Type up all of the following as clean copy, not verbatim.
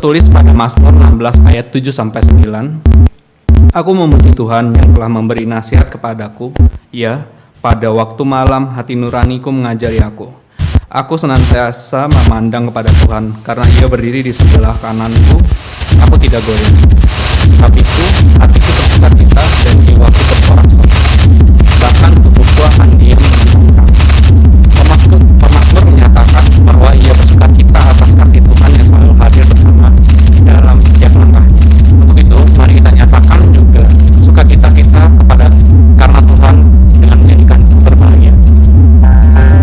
tertulis pada Mazmur 16 ayat 7-9. Aku memuji Tuhan yang telah memberi nasihat kepadaku. Ya, pada waktu malam hati nuraniku mengajari aku. Aku senantiasa memandang kepada Tuhan, karena Ia berdiri di sebelah kananku. Aku tidak goyah. Tapi hatiku sukacita dan jiwaku bersorak-sorai. Bahkan tubuhku akan Dia menyenangkan. Pemazmur menyatakan bahwa ia bersukacita atas kasih Tuhan yang selalu hadir bersama di dalam setiap langkah. Untuk itu, mari kita nyatakan juga sukacita kita karena Tuhan dengan menjadikanku berbahagia. Berbahagia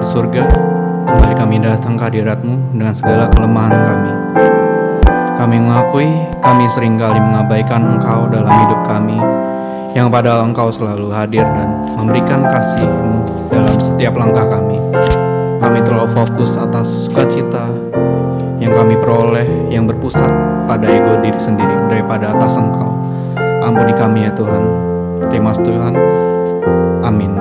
di surga, kembali kami datang ke hadirat-Mu dengan segala kelemahan kami. Kami mengakui kami seringkali mengabaikan Engkau dalam hidup kami, yang padahal Engkau selalu hadir dan memberikan kasih-Mu dalam setiap langkah kami. Kami terlalu fokus atas sukacita yang kami peroleh yang berpusat pada ego diri sendiri daripada atas Engkau. Ampuni kami ya Tuhan. Terima kasih Tuhan. Amin.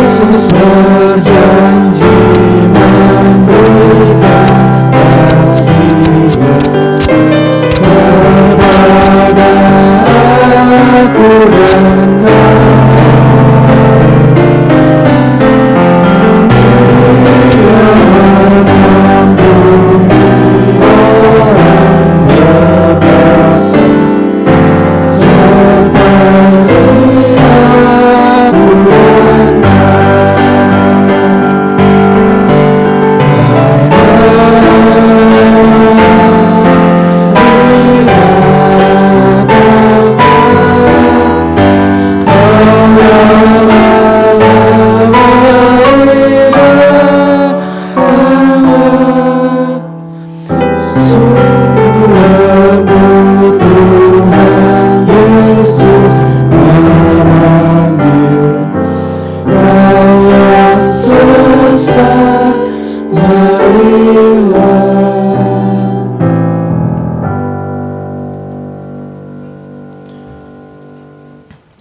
Yesus berjanji memberikan kasih-Nya kepada aku dan kau. Dia mengampuni orang berdosa seperti aku dan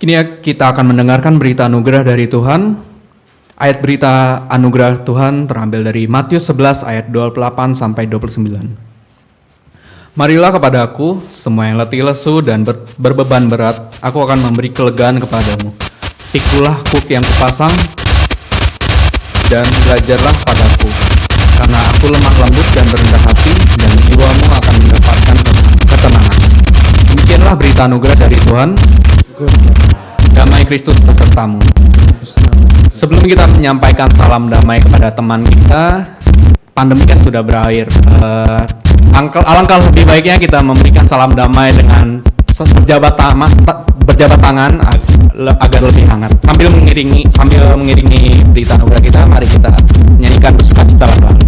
Kini kita akan mendengarkan berita anugerah dari Tuhan. Ayat berita anugerah Tuhan terambil dari Matius 11 ayat 28 sampai 29. Marilah kepadaku semua yang letih lesu dan berbeban berat, aku akan memberi kelegaan kepadamu. Pikulah kuk yang kupasang dan belajarlah padaku, karena aku lemah lembut dan rendah hati, dan jiwamu akan mendapatkan ketenangan. Demikianlah berita anugerah dari Tuhan. Damai Kristus besertamu. Sebelum kita menyampaikan salam damai kepada teman kita, pandemi kan sudah berakhir. Alangkah lebih baiknya kita memberikan salam damai dengan berjabat tangan agar lebih hangat. Sambil mengiringi berita anugerah kita, mari kita nyanyikan bersukacita selalu.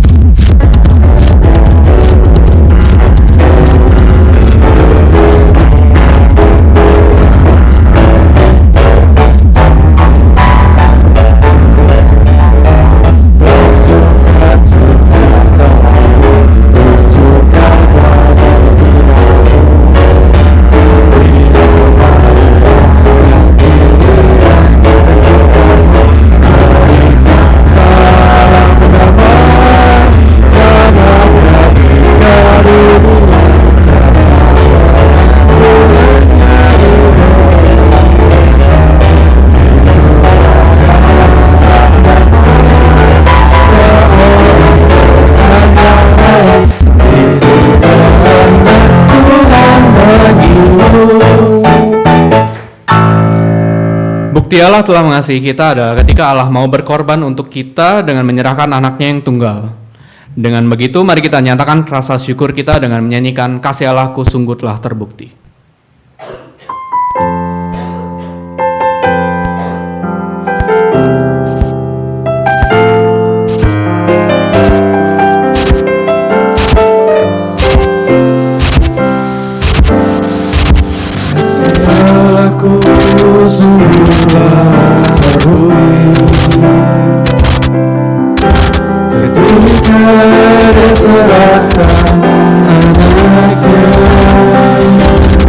Bukti Allah telah mengasihi kita adalah ketika Allah mau berkorban untuk kita dengan menyerahkan anaknya yang tunggal. Dengan begitu, mari kita nyatakan rasa syukur kita dengan menyanyikan kasih Allahku sungguh telah terbukti. Aku sungguh telah terbukti ketika Dia serahkan anaknya.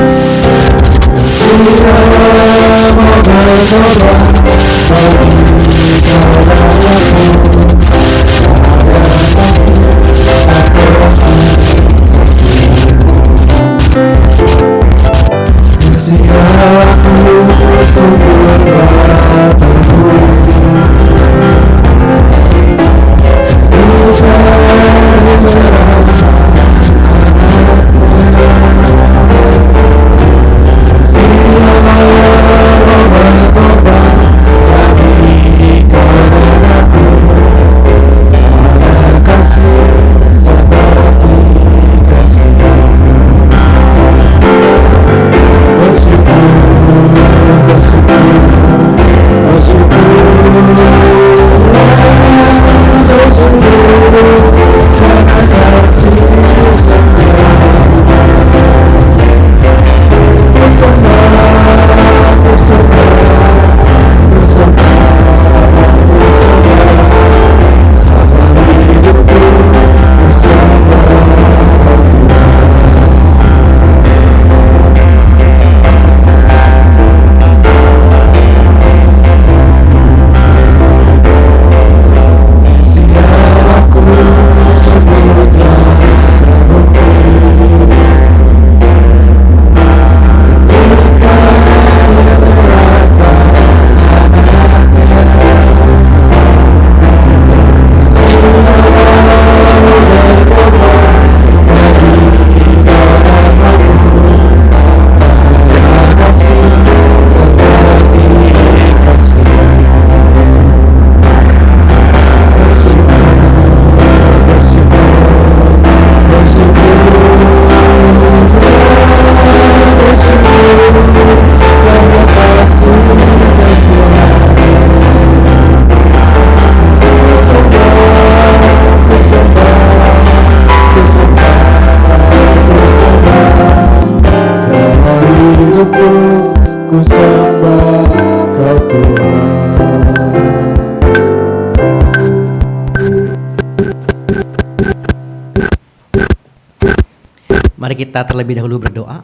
Mari kita terlebih dahulu berdoa.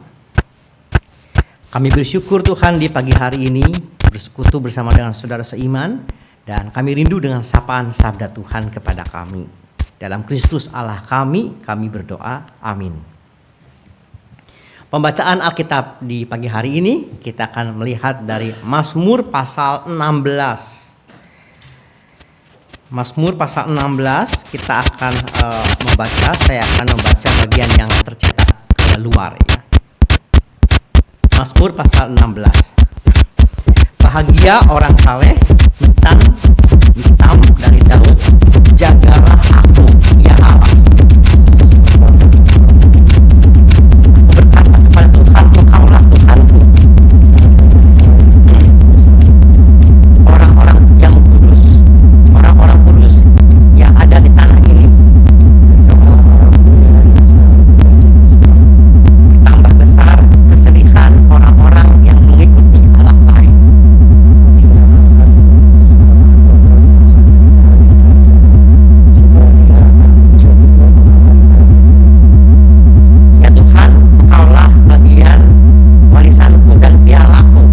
Kami bersyukur Tuhan di pagi hari ini bersekutu bersama dengan saudara seiman, dan kami rindu dengan sapaan sabda Tuhan kepada kami. Dalam Kristus Allah kami berdoa. Amin. Pembacaan Alkitab di pagi hari ini kita akan melihat dari Mazmur pasal 16. Mazmur pasal 16 kita akan membaca. Saya akan membaca bagian yang tercetak keluar ya. Mazmur pasal 16. Bahagia orang saleh, hitam dari Daud, jagalah aku ya Allah. Berkata kepada Tuhan, Engkaulah Tuhanku. Orang-orang yang kudus, orang-orang kudus yang ada di tanah ini bertambah besar kesedihan orang-orang yang mengikuti Allah lain. Ya Tuhan, Engkaulah bagian warisanku dan pialaku.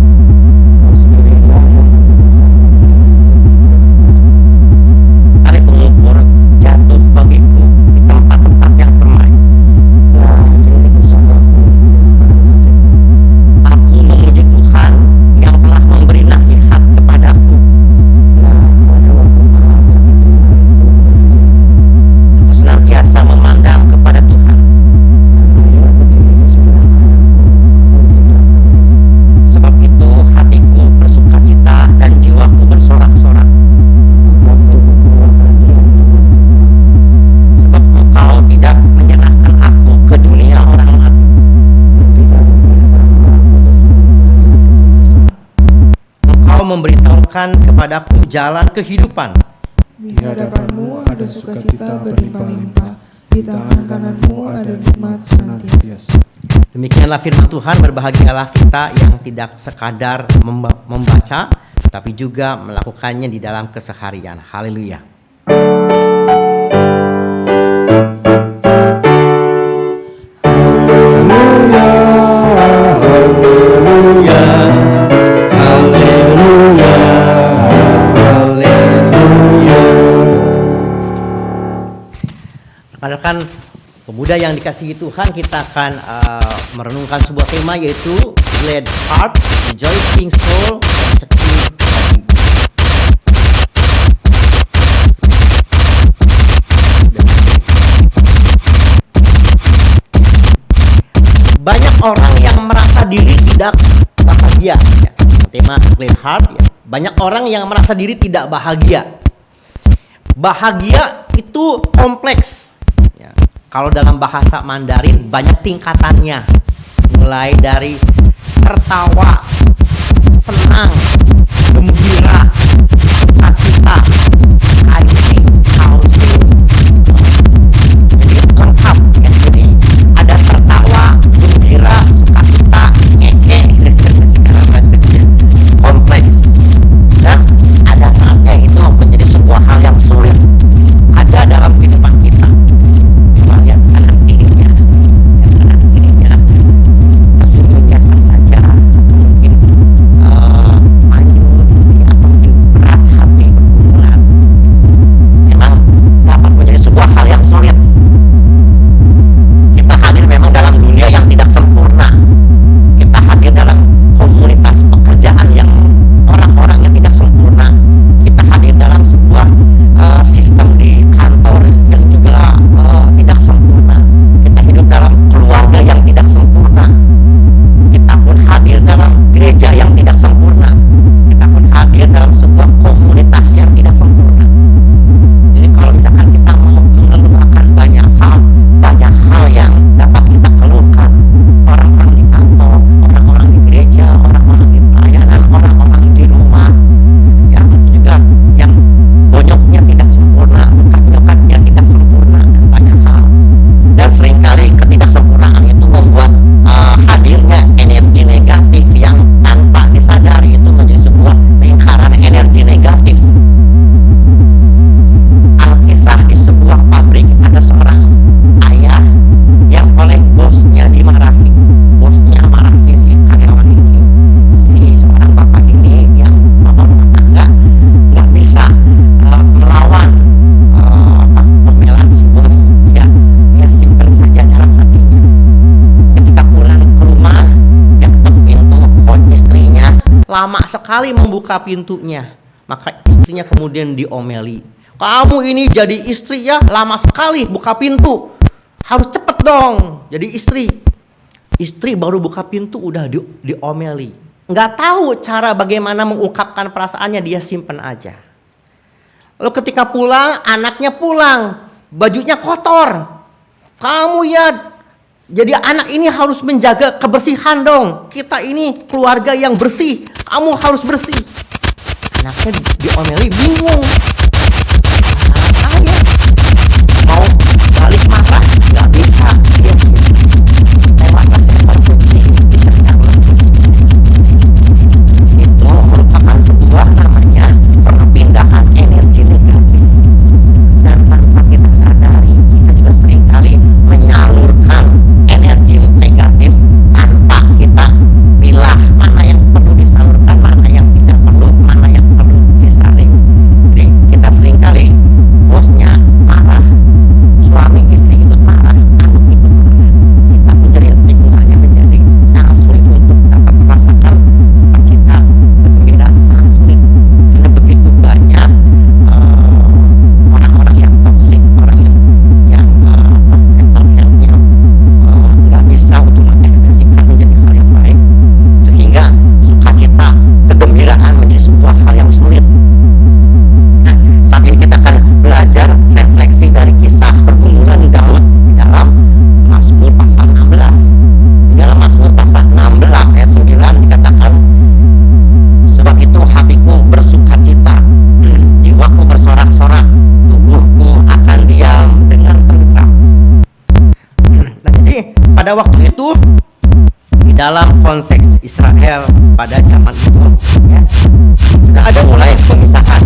Tali pengukur jatuh bagiku di tempat-tempat yang permai. Aku memuji Tuhan yang telah memberi nasihat kepadaku. Aku senantiasa memandang kepada Tuhan. Sebab itu hatiku bersukacita dan jiwaku bersorak-sorak. Sebab Engkau tidak menyerahkan aku ke dunia orang mati. Engkau memberitahukan kepadaku jalan kehidupan. Di hadapanmu ada sukacita berlimpah-limpah, di tangan kananmu ada nikmat senantiasa. Demikianlah firman Tuhan. Berbahagialah kita yang tidak sekadar membaca, tapi juga melakukannya di dalam keseharian. Haleluya. Rekan-rekan pemuda yang dikasihi Tuhan, kita akan merenungkan sebuah tema, yaitu Glad Heart, Rejoicing Soul, Secure Body. Banyak orang yang merasa diri tidak bahagia ya. Tema Glad Heart ya. Banyak orang yang merasa diri tidak bahagia. Bahagia itu kompleks ya. Kalau dalam bahasa Mandarin banyak tingkatannya, mulai dari tertawa, senang, gembira, sukacita, happy, housing. Jadi lengkap ya. Jadi ada tertawa, gembira, sukacita, ngeke, segala macam. Kompleks. Dan ada saatnya itu menjadi sebuah hal yang sulit ada dalam kehidupan kita. Cuma lihat kanan kirinya, tersenyum biasa saja, mungkin manyun, atau mungkin berat hati berhubungan. lama sekali membuka pintunya. Maka istrinya kemudian diomeli. Kamu ini jadi istri ya, lama sekali buka pintu. Harus cepet dong jadi istri. Istri baru buka pintu udah diomeli. Nggak tahu cara bagaimana mengungkapkan perasaannya, dia simpen aja. Lalu ketika pulang, anaknya pulang, bajunya kotor. Kamu ya, jadi anak ini harus menjaga kebersihan dong. Kita ini keluarga yang bersih, kamu harus bersih. Anaknya diomeli, bingung. Saya mau balik marah, nggak bisa. Dia lewat sektor kucing, diterkam kucing. Itu merupakan sebuah namanya perpindahan energi negatif. Dan tanpa kita sadari, kita juga seringkali menyalurkan energi negatif tanpa kita pilah mana yang perlu disalurkan, mana yang tidak perlu, mana yang perlu disaring. Jadi kita seringkali bosnya marah, suami istri ikut marah, anak ikut marah. Kita menjadi lingkungannya menjadi sangat sulit untuk dapat merasakan sukacita, kegembiraan, sangat sulit. Karena begitu banyak orang-orang yang toksik, orang yang mental health-nya nggak bisa untuk mengekspresikan menjadi hal yang baik, sehingga sukacita, kegembiraan menjadi sebuah hal yang sulit. Nah, saat ini kita akan belajar refleksi dari kisah pergumulan Daud di dalam Mazmur pasal 16. Di dalam Mazmur pasal 16 ayat 9 dikatakan, sebab itu hatiku bersukacita, jiwaku bersorak-sorak, tubuhku akan diam dengan tentram. Nah, jadi pada waktu itu di dalam konteks Israel pada zaman itu ya, sudah ada mulai pemisahan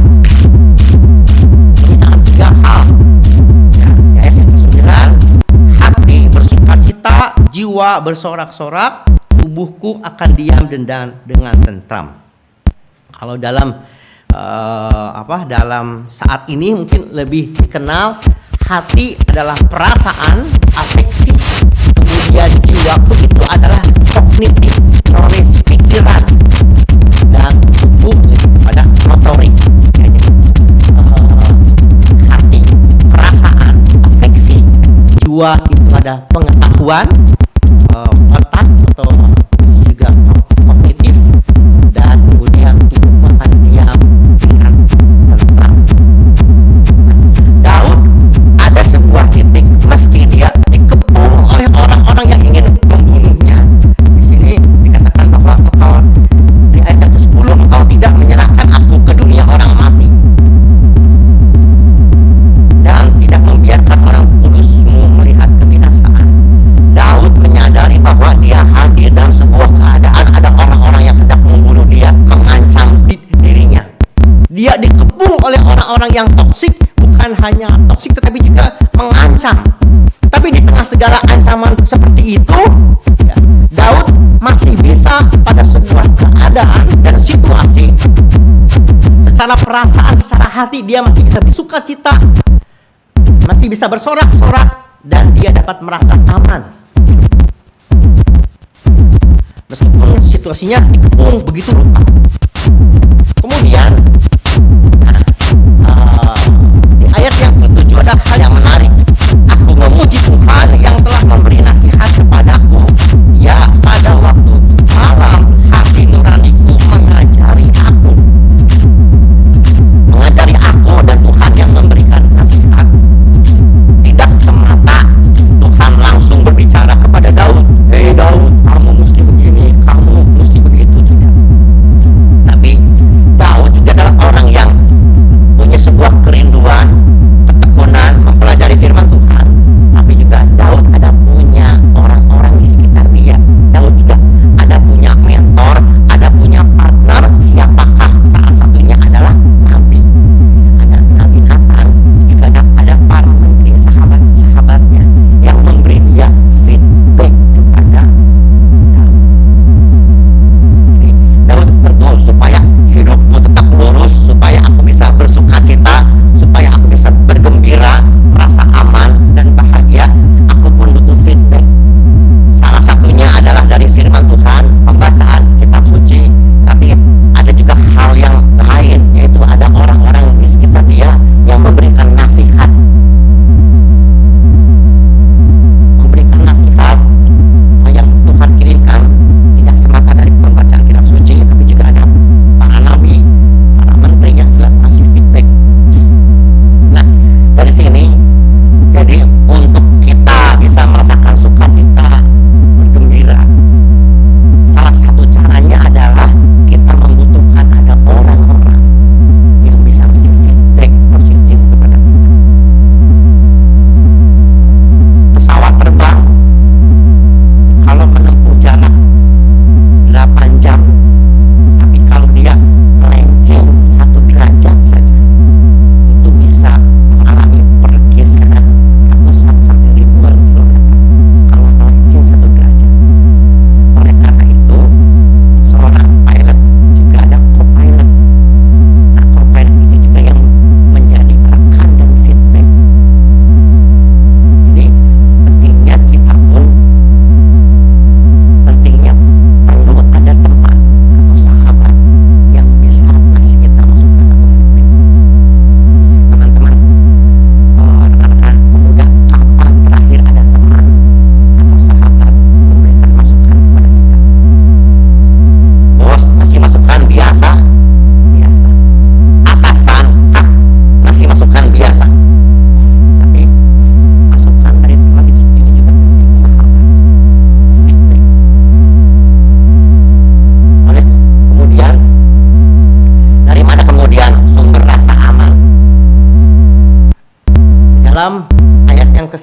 3 hal ya, di ayat yang ke-9, hati bersukacita, jiwa bersorak-sorak, tubuhku akan diam dengan tentram. Kalau dalam dalam saat ini mungkin lebih dikenal, hati adalah perasaan, afeksi, kemudian jiwaku itu adalah kognitif, knowledge, pikiran, dan tubuh pada motorik. Ya, jadi, hati, perasaan, afeksi, jiwa itu ada pengetahuan, otak atau juga kognitif, dan kemudian tubuh akan diam dengan tentram. Daud ada sebuah titik meski dia dikepung oleh orang-orang yang ingin membunuhnya. Di sini dikatakan bahwa engkau, di ayat yang ke-10, engkau tidak menyerahkan aku ke dunia orang mati dan tidak membiarkan orang kudusmu melihat kebinasaan. Daud menyadari bahwa dia hadir dalam sebuah keadaan ada orang-orang yang hendak membunuh dia, mengancam dirinya. Dia dikepung oleh orang-orang yang toksik, bukan hanya toksik tetapi juga mengancam. Tapi di tengah segala ancaman seperti itu, ya, Daud masih bisa pada sebuah keadaan dan situasi, secara perasaan, secara hati dia masih bisa bersukacita, masih bisa bersorak-sorak, dan dia dapat merasa aman. Meskipun situasinya dikepung begitu rupa. Kemudian di ayat yang ke-7 ada hal yang menarik. Aku memuji Tuhan yang telah memberi nasihat kepadaku. Ya, pada waktu malam hati nuraniku mengajari aku. Mengajari aku, dan Tuhan yang memberikan nasihat. Tidak semata Tuhan langsung berbicara kepada Daud, "Hei Daud, kamu mesti begini, kamu mesti begitu." Tidak. Tapi Daud juga adalah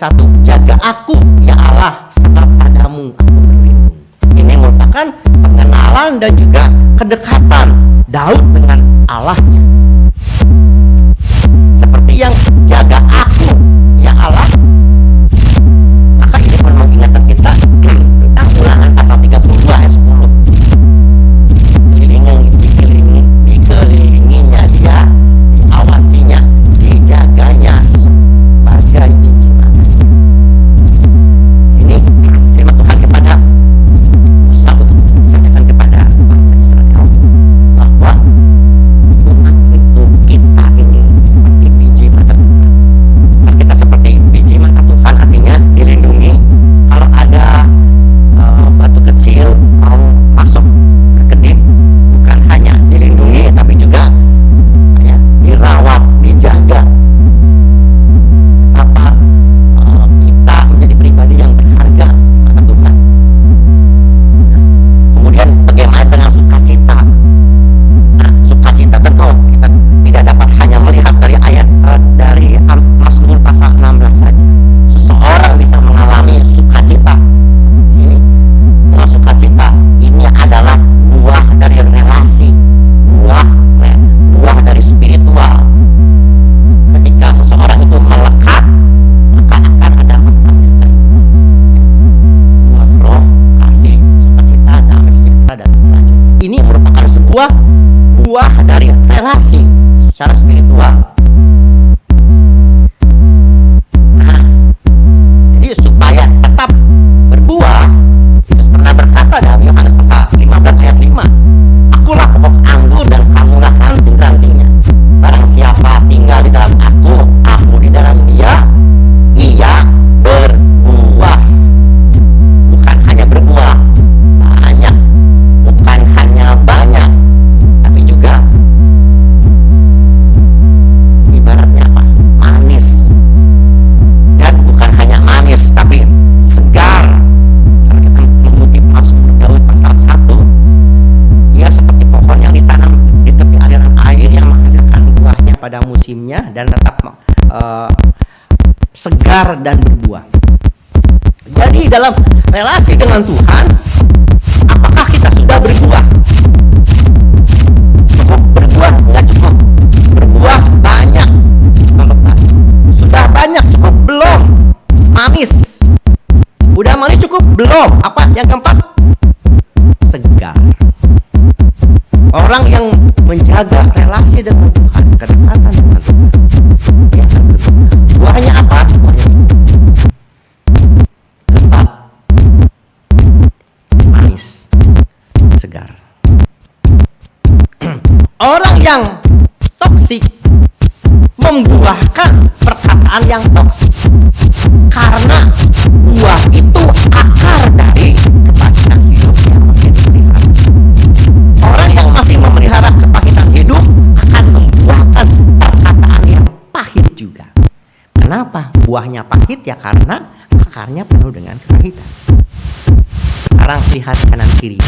1, jaga aku ya Allah, sebab padamu aku berlindung. Ini merupakan pengenalan dan juga kedekatan Daud dengan Allahnya. Seperti yang jaga aku ya Allah, maka ini pun mengingatkan kita tentang Ulangan pasal 32 ayat 10. Dikelilinginya dia, diawasinya, dijaganya sebagai biji mata. Ini firman Tuhan kepada Musa untuk disampaikan kepada bangsa Israel bahwa umat itu, kita ini seperti biji mata Tuhan. Kalau kita seperti biji mata Tuhan, artinya dilindungi. Kalau ada batu kecil mau masuk berkedip, bukan hanya dilindungi tapi juga ya, dirawat, dijaga. Betapa kita menjadi pribadi yang berharga di mata Tuhan. Kemudian bagaimana dengan sukacita? Nah, sukacita tentu kita tidak dapat hanya melihat dari ayat dari Mazmur pasal 16 saja. Seseorang bisa mengalami sukacita. Sini, dengan sukacita ini adalah buah dari relasi, buah dari spiritual. Ketika seseorang itu melekat, maka akan ada menghasilkan buah roh, kasih, sukacita, damai sejahtera, dan selanjutnya. Ini merupakan sebuah buah dari relasi secara spiritual. Nah, jadi supaya tetap berbuah, Yesus pernah berkata dalam Yohanes pasal 15 ayat 5, akulah pokok anggur dan kamulah ranting-rantingnya. Barang siapa tinggal di dalam aku di dalam dia, ia berbuah. Bukan hanya berbuah banyak, bukan hanya banyak, tapi juga ibaratnya apa? Manis. Dan bukan hanya manis, tapi segar. Kalau kita mengutip Mazmur Daud pasal 1, ia seperti pohon yang ditanam di tepi aliran air yang menghasilkan buahnya pada musimnya dan tetap segar dan berbuah. Jadi dalam relasi dengan Tuhan, apakah kita sudah berbuah? Cukup berbuah? Enggak cukup. Berbuah banyak. Sudah banyak cukup? Belum. Manis. Udah manis cukup? Belum. Apa yang keempat? Segar. Orang yang menjaga relasi dengan Tuhan, kedekatan dengan Tuhan, dia akan berbuah. Buahnya apa? Buahnya lebat, manis, segar. Orang yang toksik membuahkan perkataan yang toksik, karena buah itu akar dari kepahitan hidup yang makin terlihat. Orang yang masih memelihara kepahitan hidup akan membuahkan perkataan yang pahit juga. Kenapa buahnya pahit? Ya karena akarnya penuh dengan kepahitan. Sekarang lihat kanan kiri.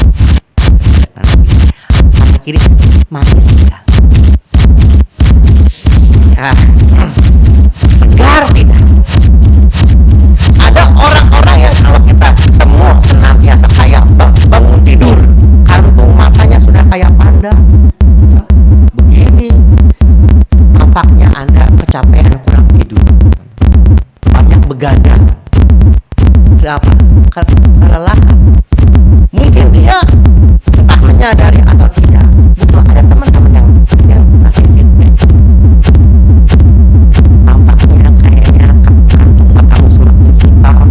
Kanan kiri manis tidak? Segar tidak? Ada orang-orang yang kalau kita ketemu senantiasa kayak bangun tidur, kantung matanya sudah kayak panda. Begini, nampaknya Anda kecapean, kurang tidur, banyak begadang. Kenapa? Kelelahan. Mungkin dia entah menyadari atau tidak, butuh ada teman-teman yang ngasih feedback. Nampaknya kayaknya kantung matamu semakin hitam,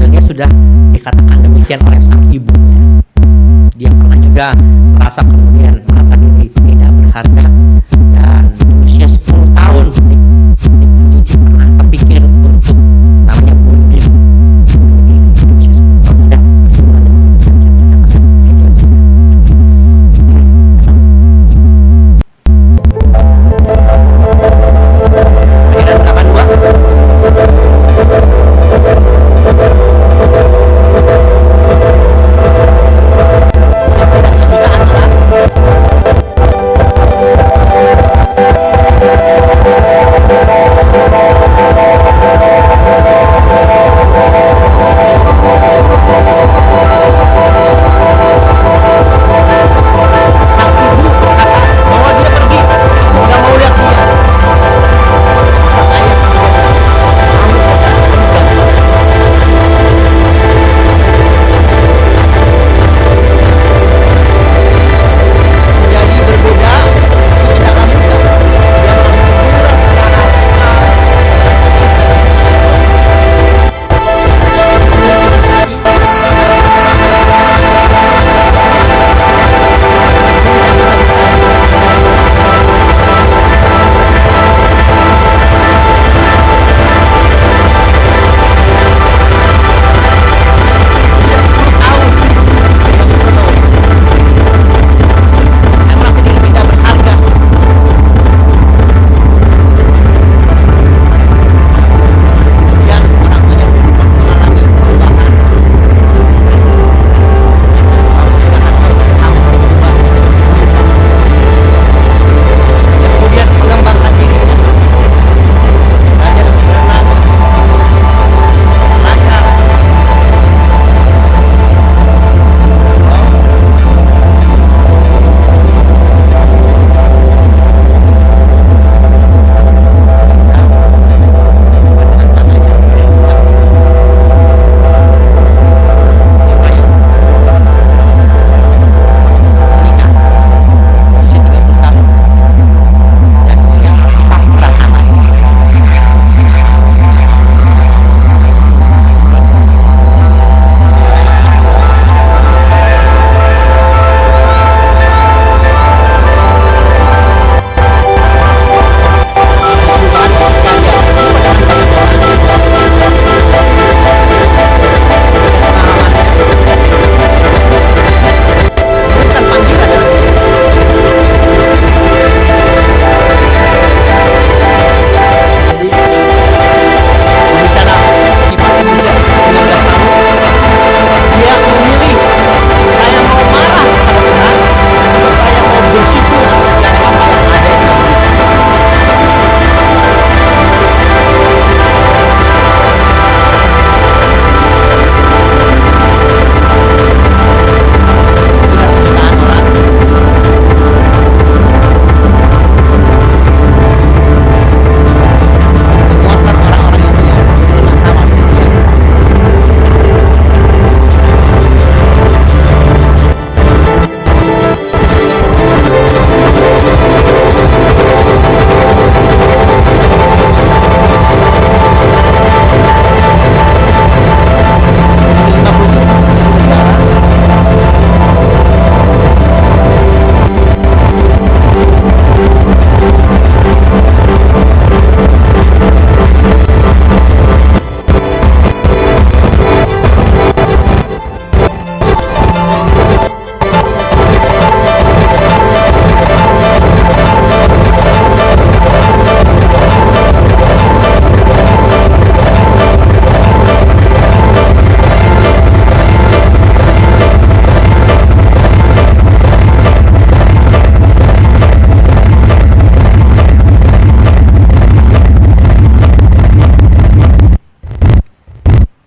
kecilnya sudah dikatakan demikian oleh sang ibunya. Dia pernah juga merasa diri tidak berharga, dan di usia 10 tahun Nick Fujiji pernah terpikir untuk namanya bunuh diri. Di usia 10 tahun ada pertemuan yang kita baca video juga.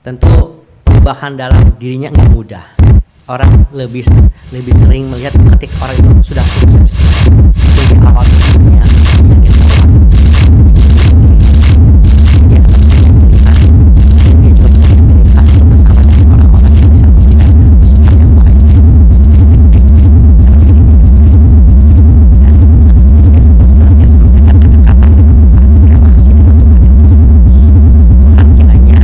Kelahiran perubahan dalam dirinya nggak mudah. Orang lebih sering melihat ketika orang itu sudah sukses. Jadi awal mulanya dia akan punya pilihan, dan dia juga punya pilihan untuk bersama dengan orang-orang yang bisa memberikan masukan yang baik, feedback dalam dirinya. Dan dia senantiasa menjaga kedekatan dengan Tuhan, relasi dengan Tuhan yang terus menerus. Tuhan kiranya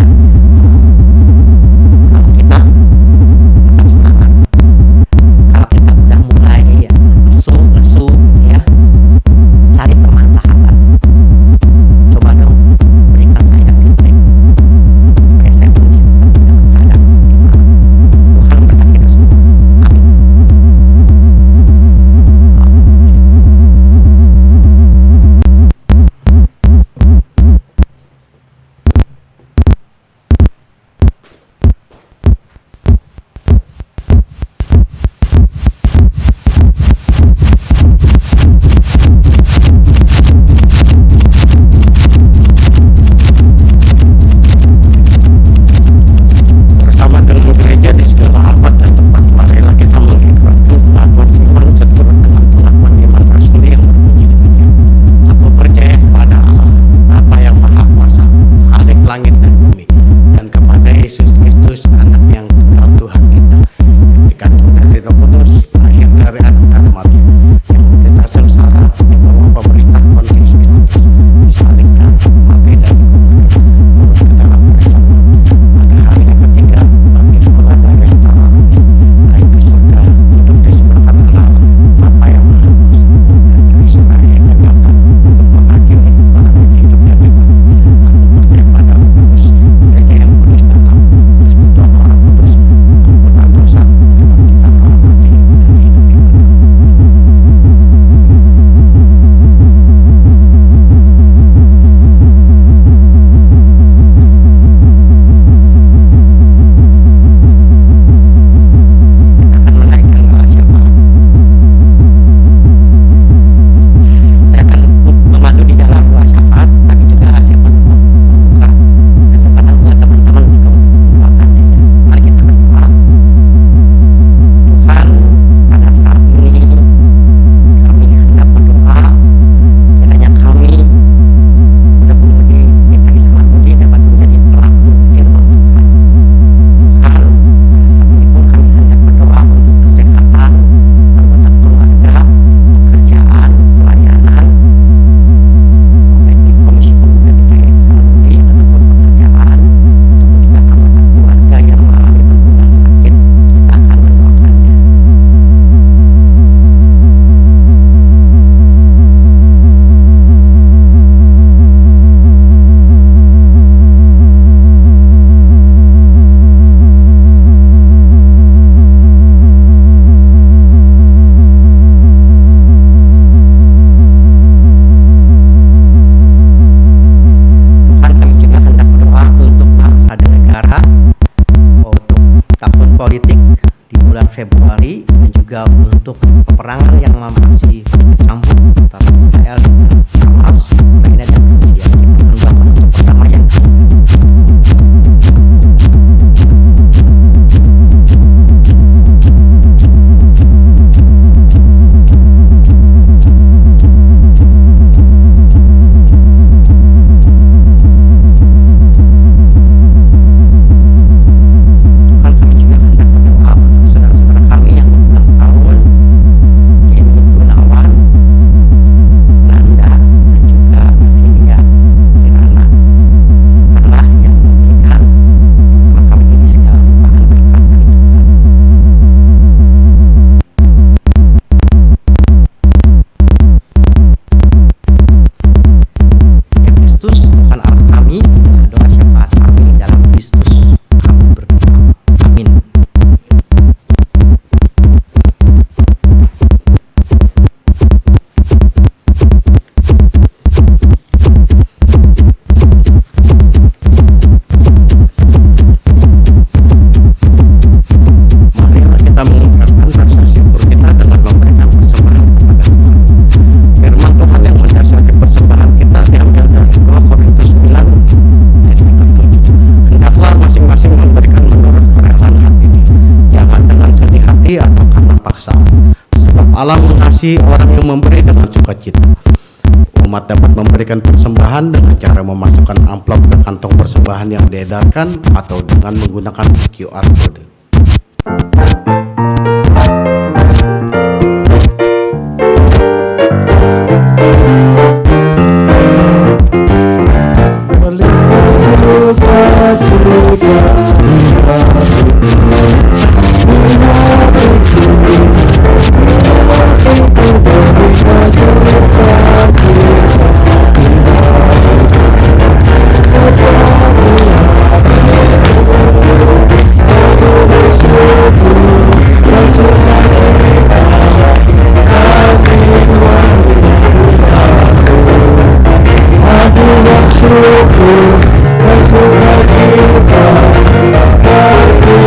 politik di bulan Februari dan juga untuk peperangan yang masih bercampur antara Israel dengan Hamas, Ukraina dan Rusia. Kita akan melakukan untuk perdamaian. Tuhan, kami juga hendak berdoa untuk saudara-saudara kami yang berulang tahun, Jenny Gunawan, Nanda, dan juga Navinia Kirana. Tuhanlah yang memberikan kami ini segala limpahan berkat dari Tuhan. Ya Kristus, Tuhan Allah kami, inilah doa syafaat kami dalam Kristus. Kami berdoa. Amin. Marilah kita mengucapkan rasa syukur kita dengan memberikan persembahan kepada Tuhan. Firman Tuhan yang mendasari persembahan kita diambil dari 2 Korintus 9 ayat 7. Hendaklah masing-masing memberikan menurut kerelaan hati, jangan dengan sedih hati atau karena paksaan. Sebab Allah mengasihi orang yang memberi dengan sukacita. Umat dapat memberikan persembahan dengan cara memasukkan amplop ke kantong persembahan yang diedarkan atau dengan menggunakan QR code. Bersyukur, bersukacita, kasih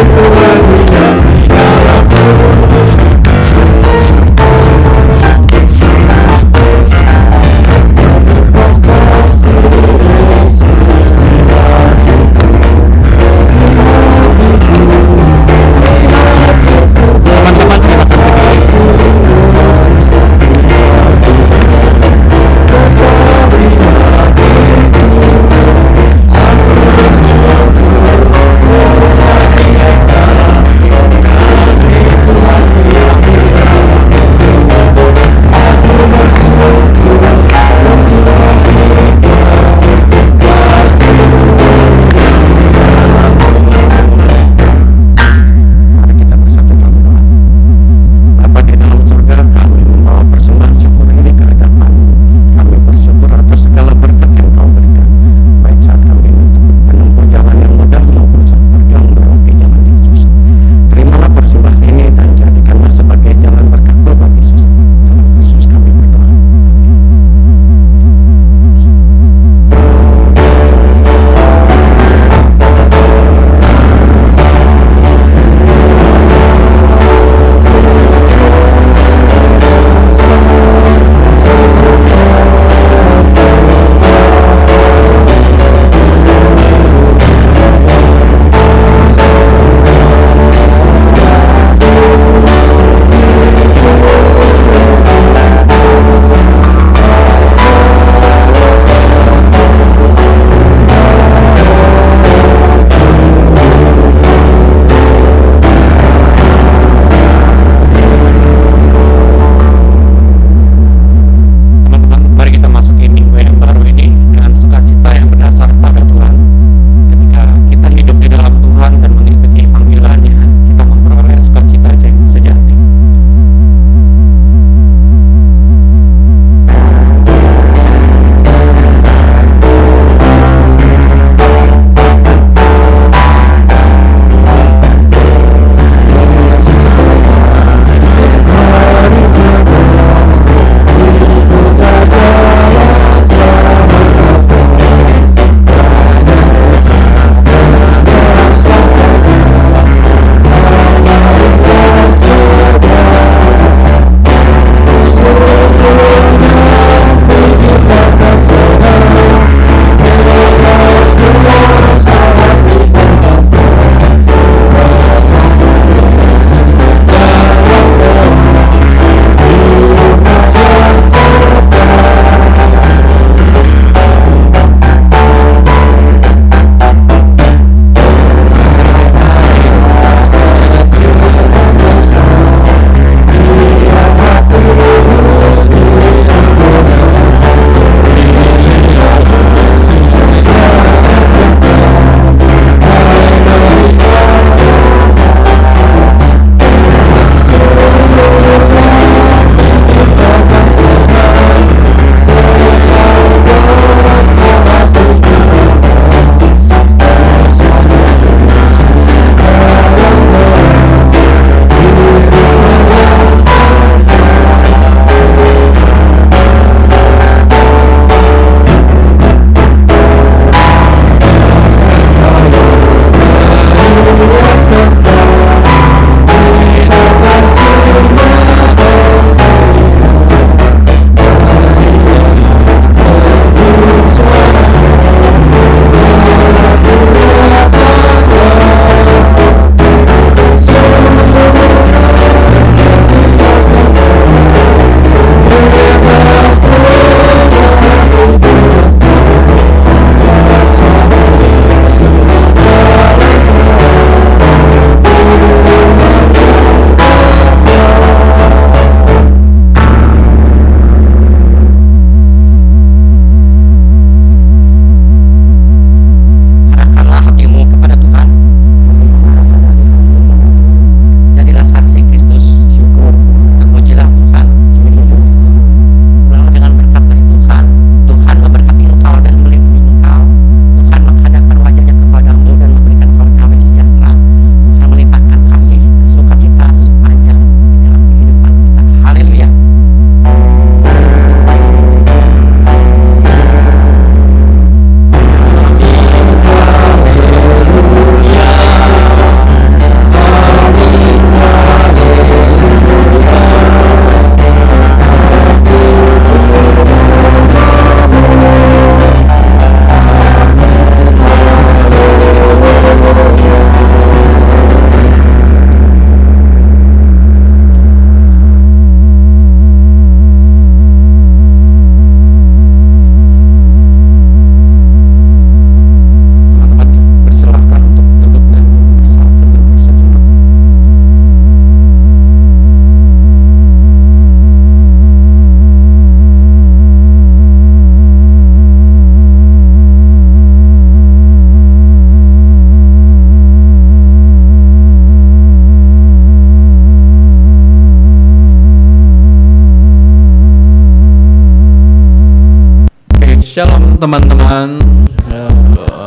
Shalom teman-teman.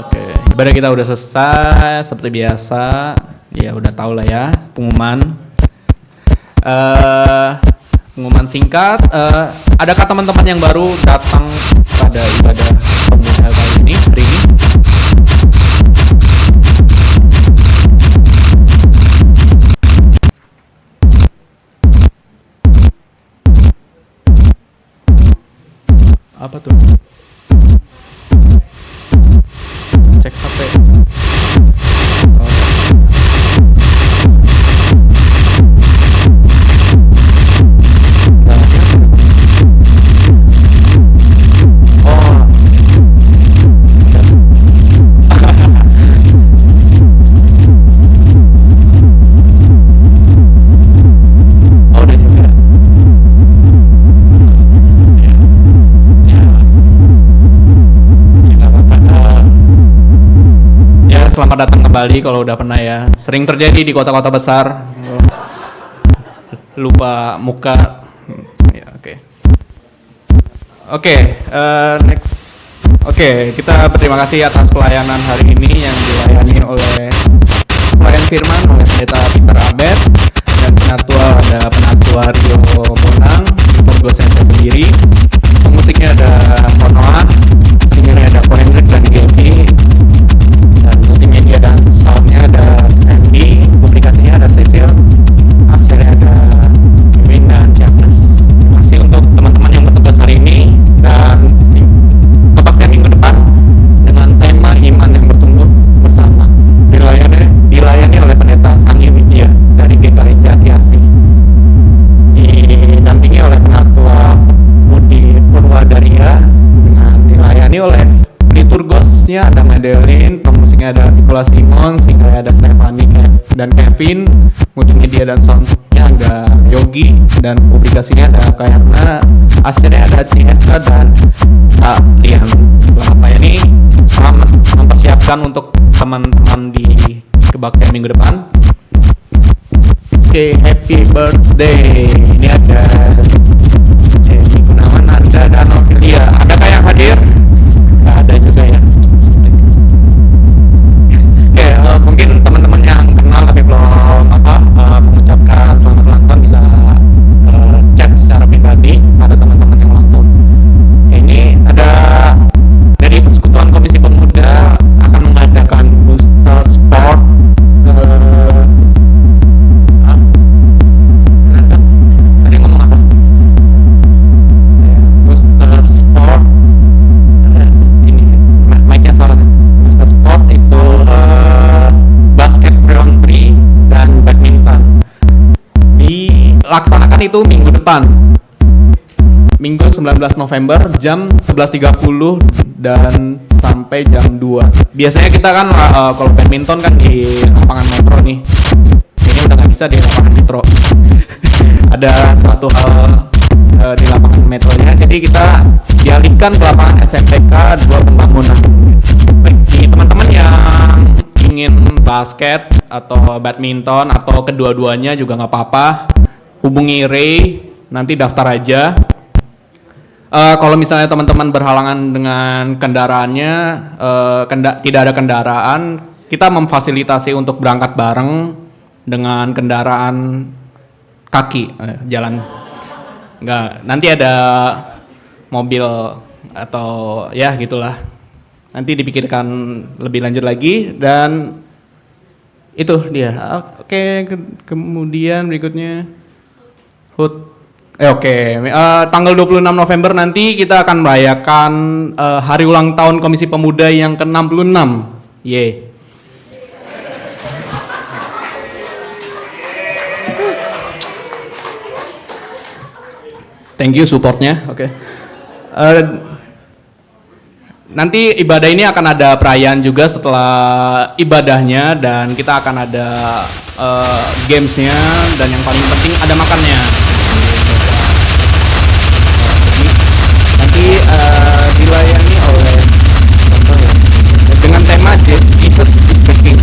Oke, ibadah kita udah selesai seperti biasa. Ya udah tau lah ya pengumuman. Pengumuman singkat. Adakah teman-teman yang baru datang pada ibadah pemuda hari ini? Apa tuh? Cek HP. Selamat datang kembali kalau udah pernah ya. Sering terjadi di kota-kota besar. Lupa muka. Ya, oke, next. Oke, kita berterima kasih atas pelayanan hari ini yang dilayani oleh pelayan firman oleh Pendeta Peter Abed dan penatua Rio Monang, dosen saya sendiri. Pemusiknya ada Konoah, singernya ada Ko Hendrik dan Gaby. Dan multimedia dan soundnya ada Sandy, publikasinya ada Cecil, akhirnya ada Kevin dan Jagnes. Terima kasih untuk teman-teman yang bertugas hari ini dan kebaktian minggu depan dengan tema iman yang bertumbuh bersama dilayani oleh Pendeta Sangi Widya dari GKI Jati Asih, didampingi oleh Penatua Budi Purwadaria dengan dilayani oleh liturgosnya ada Madeline, pemusiknya ada Nicholas Simon, sehingga ada Stephanie dan Kevin, multimedia dan soundnya ada Yogi, dan publikasinya ada Kayarna, akhirnya ada CFK dan Liam. Apa ini selamat mempersiapkan untuk teman-teman di kebaktian minggu depan. Oke, happy birthday. Ini ada Jenny Gunawan, Nanda dan Novelia. Adakah yang hadir? Nggak ada juga ya. Oke, mungkin teman-teman yang kenal tapi belum mengucapkan selamat ulang tahun bisa chat secara pribadi pada teman-teman yang ulang tahun. Oke, ini ada dari Persekutuan Komisi Pemuda akan mengadakan booster sport. Tadi ngomong apa? Booster sport. Booster sport itu basket round 3 dan badminton. Dilaksanakan itu minggu depan, Minggu 19 November jam 11.30 dan sampai jam 2. Biasanya kita kan kalau badminton kan di lapangan Metro nih. Ini udah nggak bisa di lapangan Metro. Ada suatu hal di lapangan Metronya, jadi kita dialihkan ke lapangan SMPK 2 Pembangunan. Bagi teman-teman yang ingin basket atau badminton atau kedua-duanya juga nggak apa-apa, hubungi Ray, nanti daftar aja. Kalau misalnya teman-teman berhalangan dengan kendaraannya, tidak ada kendaraan, kita memfasilitasi untuk berangkat bareng dengan kendaraan kaki, jalan. Enggak, nanti ada mobil atau ya gitulah. Nanti dipikirkan lebih lanjut lagi dan itu dia. Oke, kemudian berikutnya tanggal 26 November nanti kita akan merayakan hari ulang tahun Komisi Pemuda yang ke-66. Yeay. Thank you supportnya. Oke. Nanti ibadah ini akan ada perayaan juga setelah ibadahnya dan kita akan ada gamesnya dan yang paling penting ada makannya. Nanti dilayani oleh dengan tema Jesus is Baking.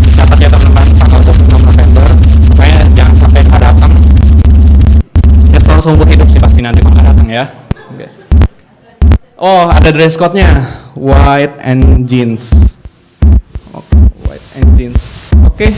Dicatat ya teman-teman, tanggal 26 November. Pokoknya jangan sampai nggak datang. Ya selalu seumur hidup sih pasti nanti kalau nggak datang ya. Okay. Oh, ada dress code-nya. White and jeans. White and jeans. Oke.